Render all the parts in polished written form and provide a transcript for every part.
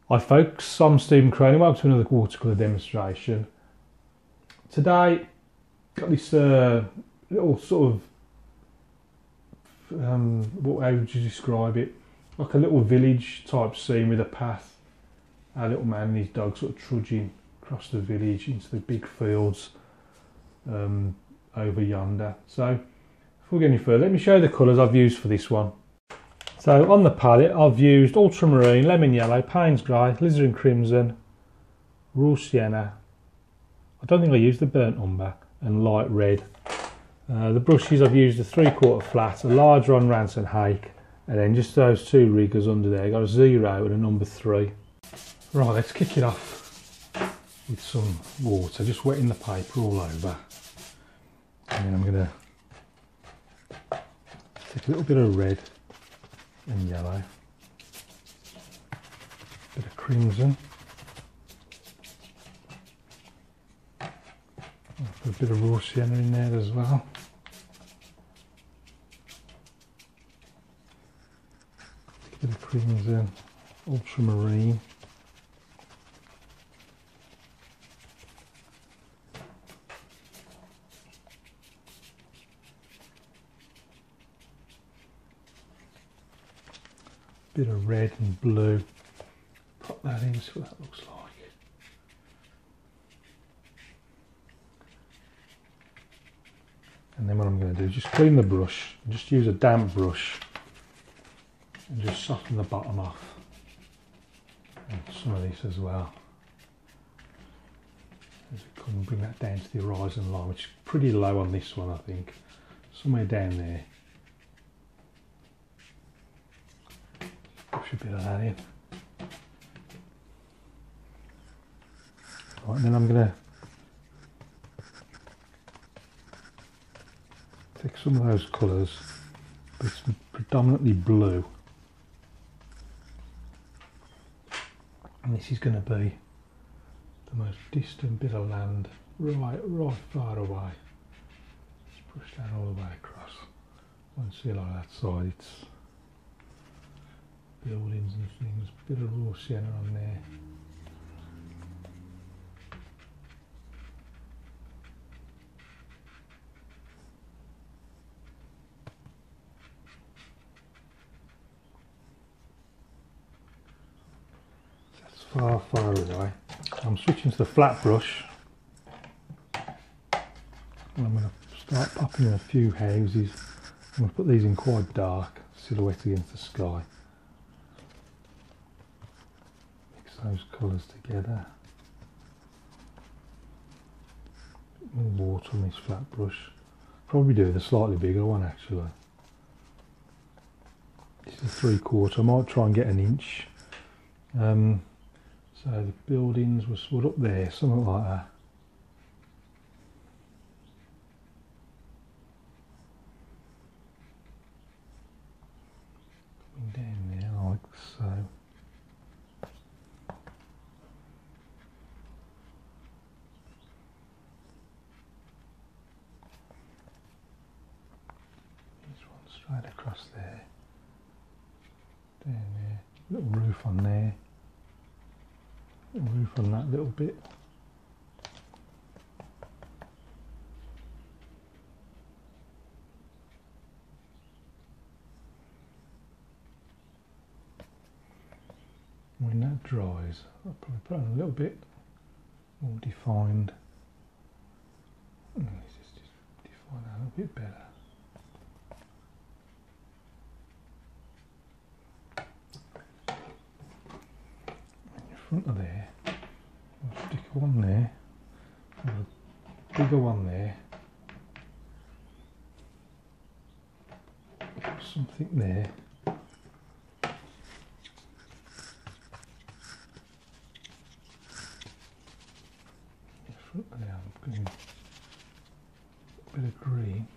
Hi folks, I'm Stephen Crane. Welcome to another watercolour demonstration. Today, got this little sort of, how would you describe it? Like a little village type scene with a path. Our little man and his dog sort of trudging across the village into the big fields over yonder. So, before we get any further, let me show you the colours I've used for this one. So on the palette I've used ultramarine, lemon yellow, Payne's grey, alizarin crimson, raw sienna. I don't think I used the burnt umber, and light red. The brushes I've used a 3/4 flat, a larger on Ransom Hake, and then just those two riggers under there. Got a 0 and a number 3. Right, let's kick it off with some water, just wetting the paper all over. And then I'm going to take a little bit of red and yellow, bit of crimson, I'll put a bit of raw sienna in there as well, a bit of crimson, ultramarine, bit of red and blue. Pop that in, see what that looks like. And then what I'm going to do is just clean the brush, just use a damp brush and just soften the bottom off. And some of this as well. As we come and bring that down to the horizon line, which is pretty low on this one, I think. Somewhere down there. Push a bit of that in. Right, and then I'm going to take some of those colours, but it's predominantly blue. And this is going to be the most distant bit of land, right far away. Just push that all the way across. Once you see like that side, it's buildings and things, a bit of raw sienna on there. That's far away. I'm switching to the flat brush. And I'm going to start popping in a few houses. I'm going to put these in quite dark, silhouette against the sky. Those colours together. More water on this flat brush. Probably do with a slightly bigger one actually. This is a 3/4. I might try and get an inch. So the buildings were up there, something like that. Coming down there like so. Right across there, down there, little roof on there, little roof on that little bit. When that dries, I'll probably put on a little bit more defined. Let's just define that a little bit better. Front of there, I'll stick one there, a bigger one there, something there, in front of there I'm putting a bit of green.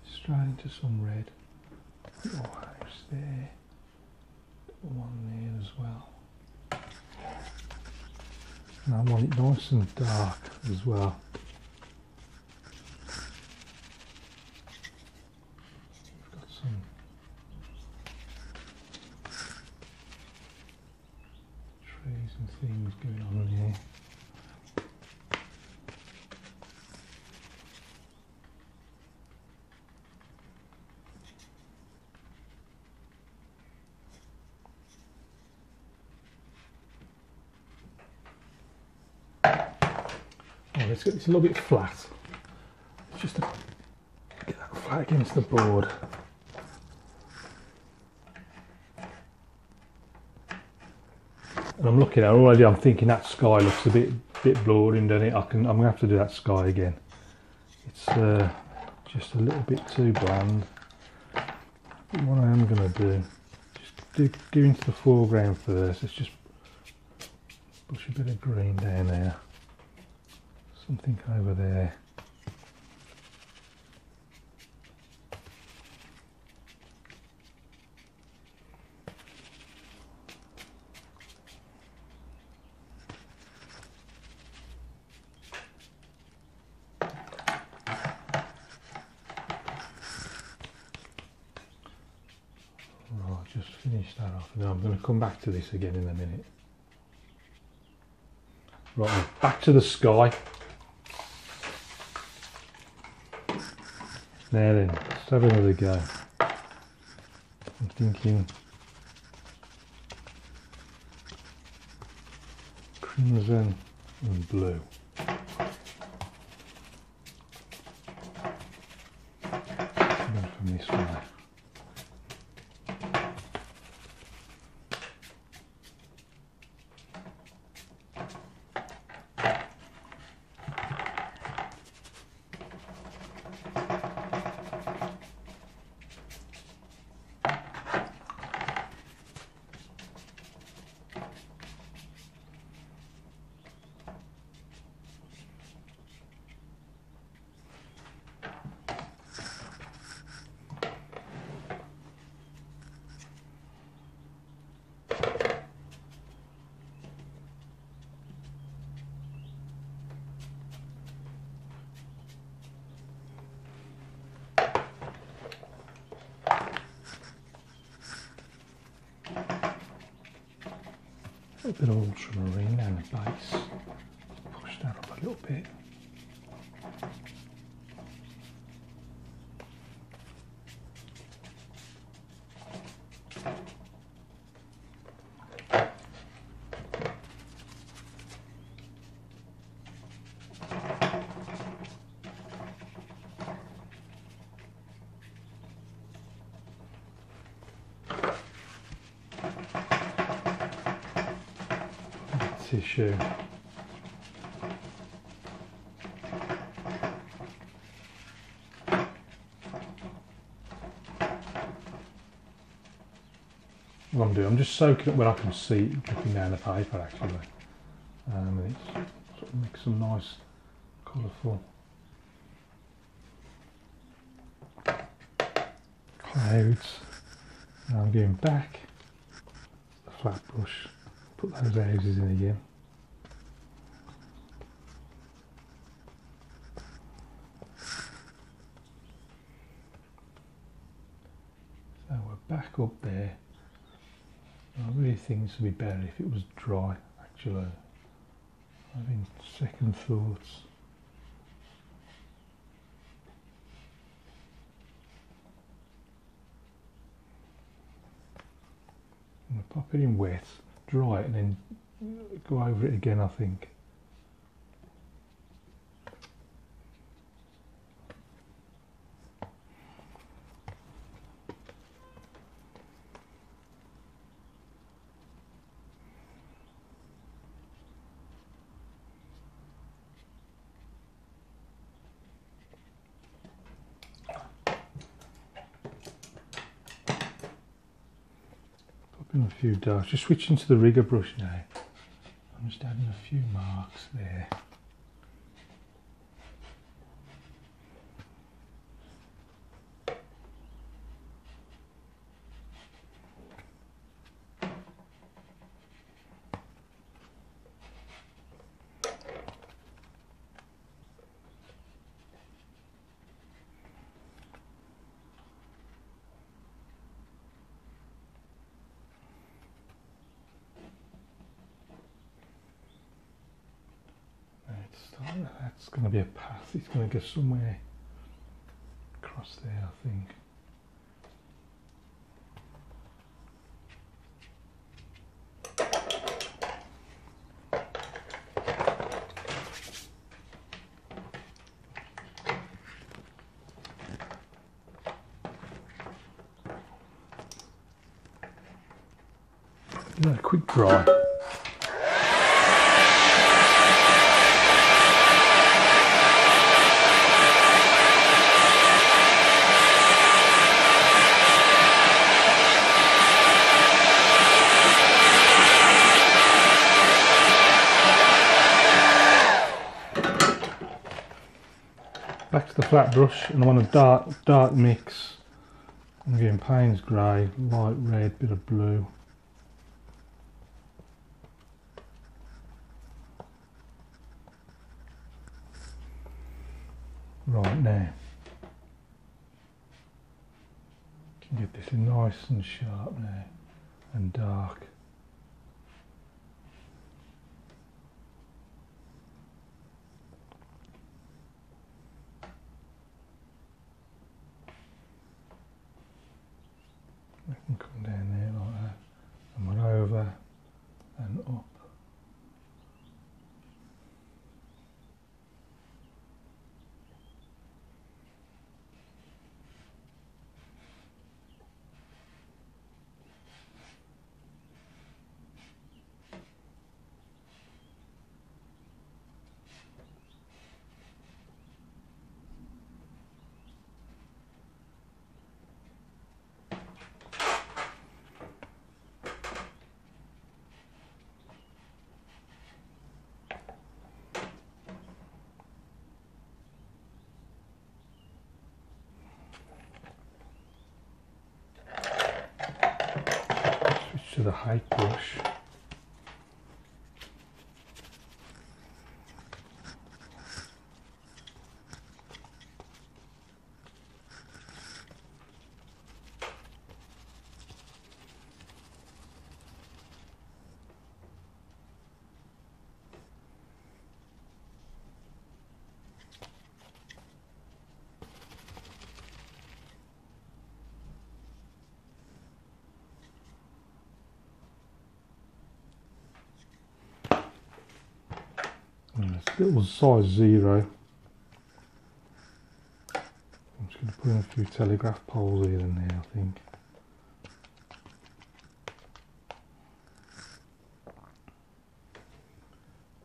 Straight into some red. Oh, there's there. One there as well. And I want it nice and dark as well. things going on here. Oh, let's get this a little bit flat. It's just to get that flat against the board. And I'm looking at it already, I'm thinking that sky looks a bit blurry, doesn't it? I'm going to have to do that sky again. It's just a little bit too bland. But what I am going to do, just go into the foreground first. Let's just push a bit of green down there. Something over there. Just finish that off, and then I'm going to come back to this again in a minute. Right, back to the sky. Now then, let's have another go. I'm thinking crimson and blue. Coming from this way. A bit of ultramarine down the base. Push that up a little bit. Tissue. What I'm doing, I'm just soaking up where I can see it dripping down the paper actually. And it's sort of makes some nice colourful clouds. Now I'm going back, the flat brush. Put those houses in again. So we're back up there. I really think this would be better if it was dry, actually. Having second thoughts. I'm going to pop it in wet. Dry it and then go over it again, I think. A few darks, just switching to the rigger brush now. I'm just adding a few marks there. That's going to be a path. It's going to go somewhere across there, I think. Give that a quick dry. Back to the flat brush, and I want a dark mix. I'm getting Payne's grey, light red, bit of blue. Right now, can get this nice and sharp now, and dark. I can come down there like that, and one over and up. To the height brush. It was size 0. I'm just going to put in a few telegraph poles here and there, I think.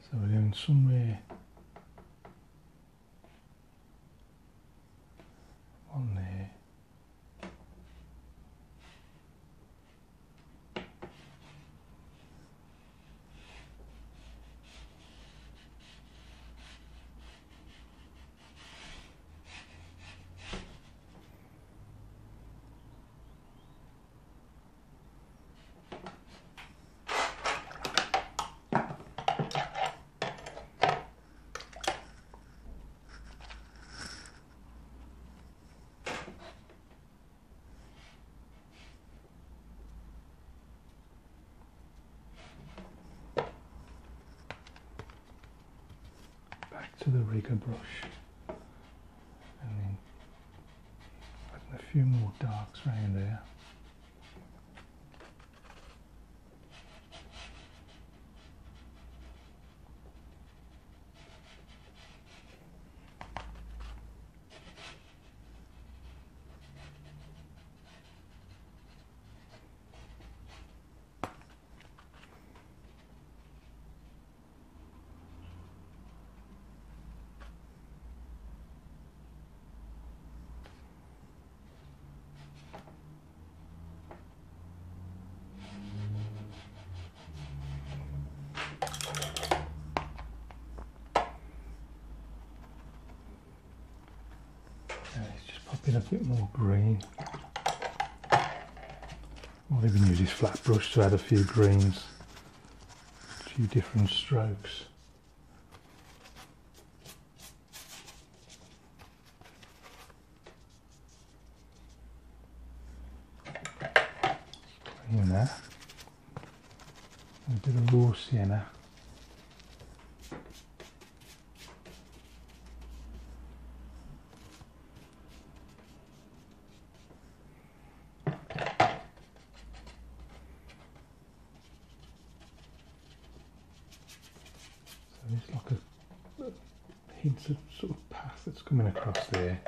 So we're going somewhere on there. To the rigger brush, and then adding a few more darks around there. In a bit more green. I'll even use this flat brush to add a few greens, a few different strokes. Green there. A bit of raw sienna. a sort of path that's coming across there.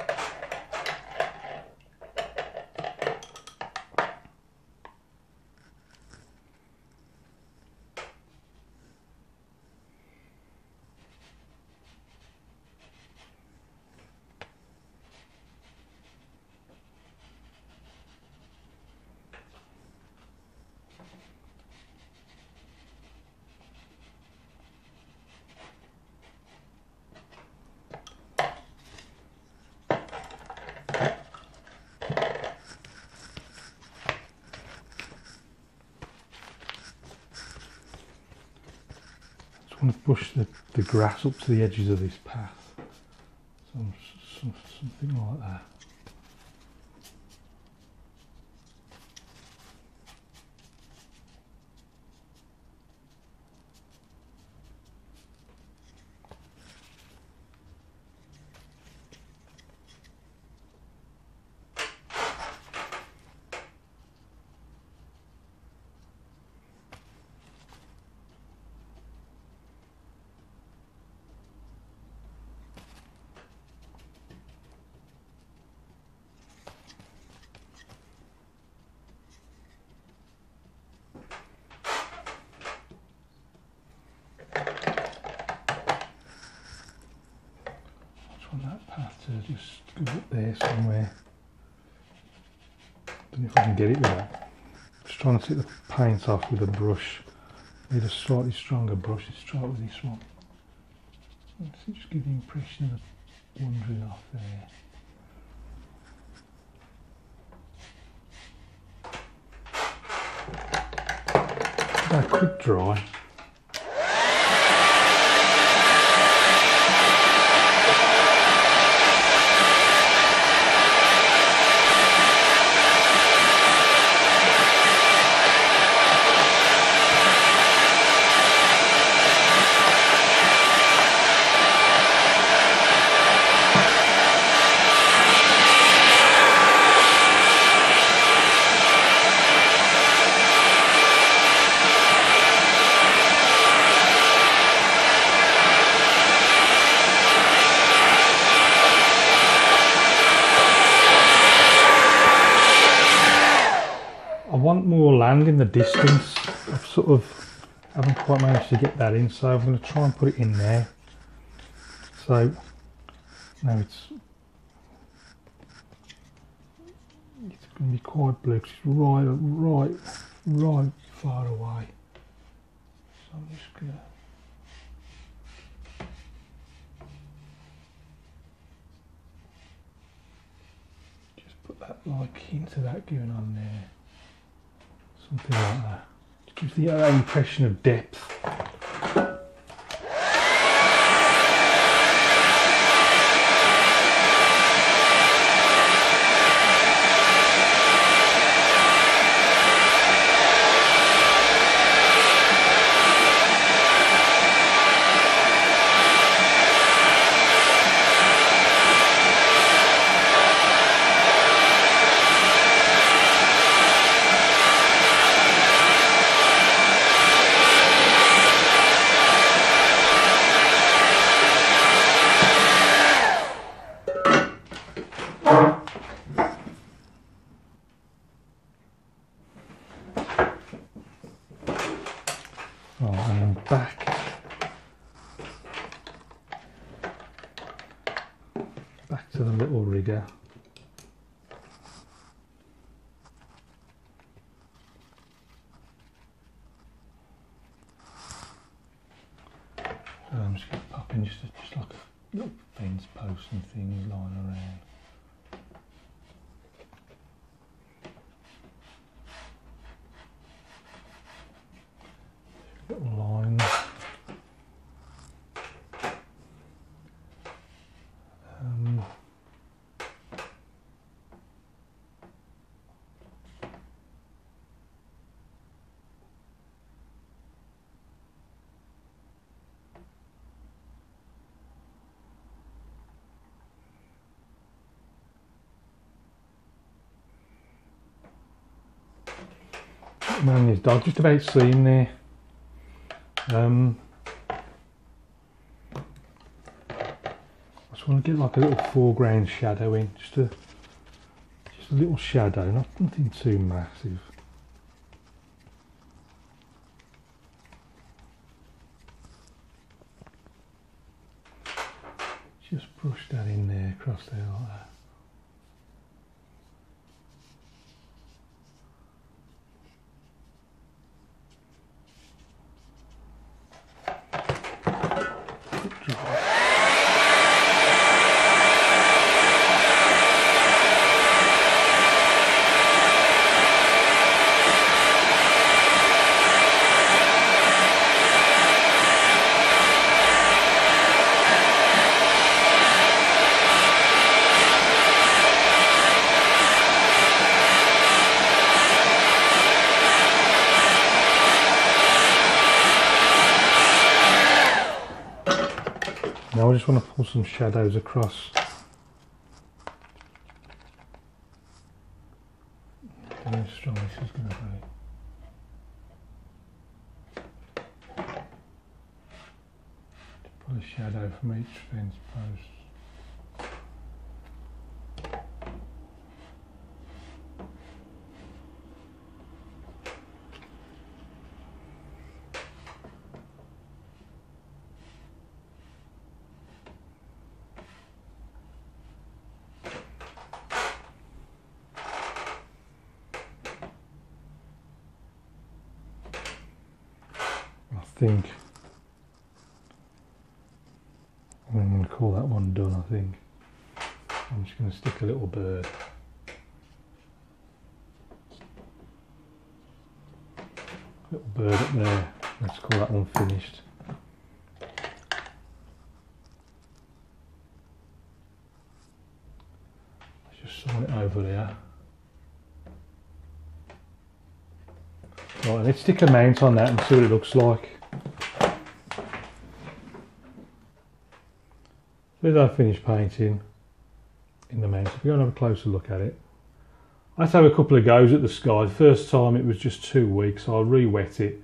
I want to push the grass up to the edges of this path, something like that. Want that path to just go up there somewhere. Don't know if I can get it with that. Just trying to take the paint off with a brush. Need a slightly stronger brush. Let's try it with this one. Let's just give the impression of wandering off there. A quick dry. I want more land in the distance. I've sort of haven't quite managed to get that in, so I'm going to try and put it in there. So now it's going to be quite blue because it's right far away. So I'm just going to just put that like hint of that going on there. Something like that. It gives the impression of depth. And then back to the little rigger. So I'm just going to pop in just like a little fence post and things lying around. Little lines. Man, his dog just about seen there. want to get like a little foreground shadow in, just a little shadow, nothing too massive. Just brush that in there, across there like that. Now I just want to pull some shadows across. How strong this is going to be. Pull a shadow from each fence post. I think I'm going to call that one done. I think I'm just going to stick a little bird. Little bird up there. Let's call that one finished. Let's just sign it over there. Right, let's stick a mount on that and see what it looks like. As I finish painting in the mount, if you want to have a closer look at it, I had to have a couple of goes at the sky. The first time it was just too weak, so I re-wet it.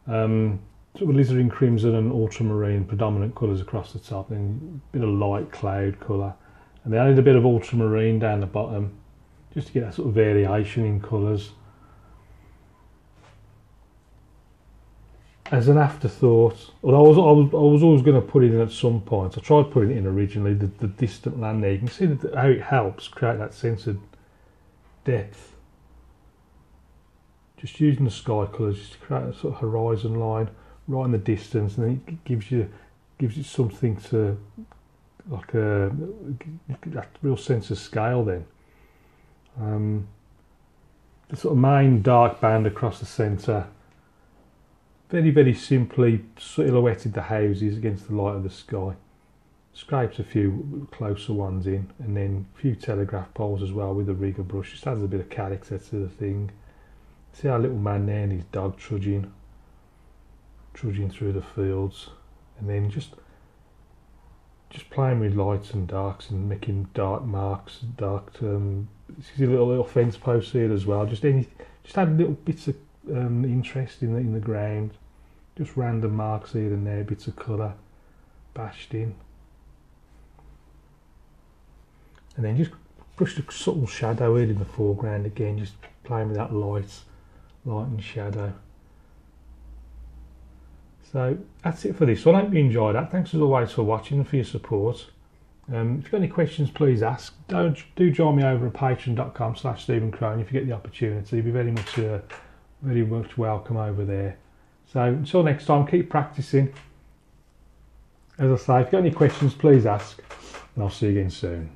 Sort of alizarin crimson and ultramarine predominant colours across the top, then a bit of light cloud colour, and then I added a bit of ultramarine down the bottom just to get that sort of variation in colours. As an afterthought, although I was always going to put it in at some point. I tried putting it in originally, the distant land there. You can see how it helps create that sense of depth. Just using the sky colours just to create a sort of horizon line right in the distance, and then it gives you something to like that real sense of scale. Then the sort of main dark band across the centre. Very, very simply silhouetted the houses against the light of the sky. Scraped a few closer ones in, and then a few telegraph poles as well with a rigger brush. Just adds a bit of character to the thing. See our little man there and his dog trudging through the fields, and then just playing with lights and darks and making dark marks, see a little fence post here as well. Just add little bits of interest in the ground, just random marks here and there, bits of colour bashed in, and then just brush the subtle shadow in the foreground again, just playing with that light and shadow. So that's it for this one. I hope you enjoyed that. Thanks as always for watching and for your support. If you've got any questions, please ask. Do join me over at patreon.com/Stephen Crone if you get the opportunity. You'd be very much welcome over there. So until next time, keep practicing. As I say, if you've got any questions, please ask, and I'll see you again soon.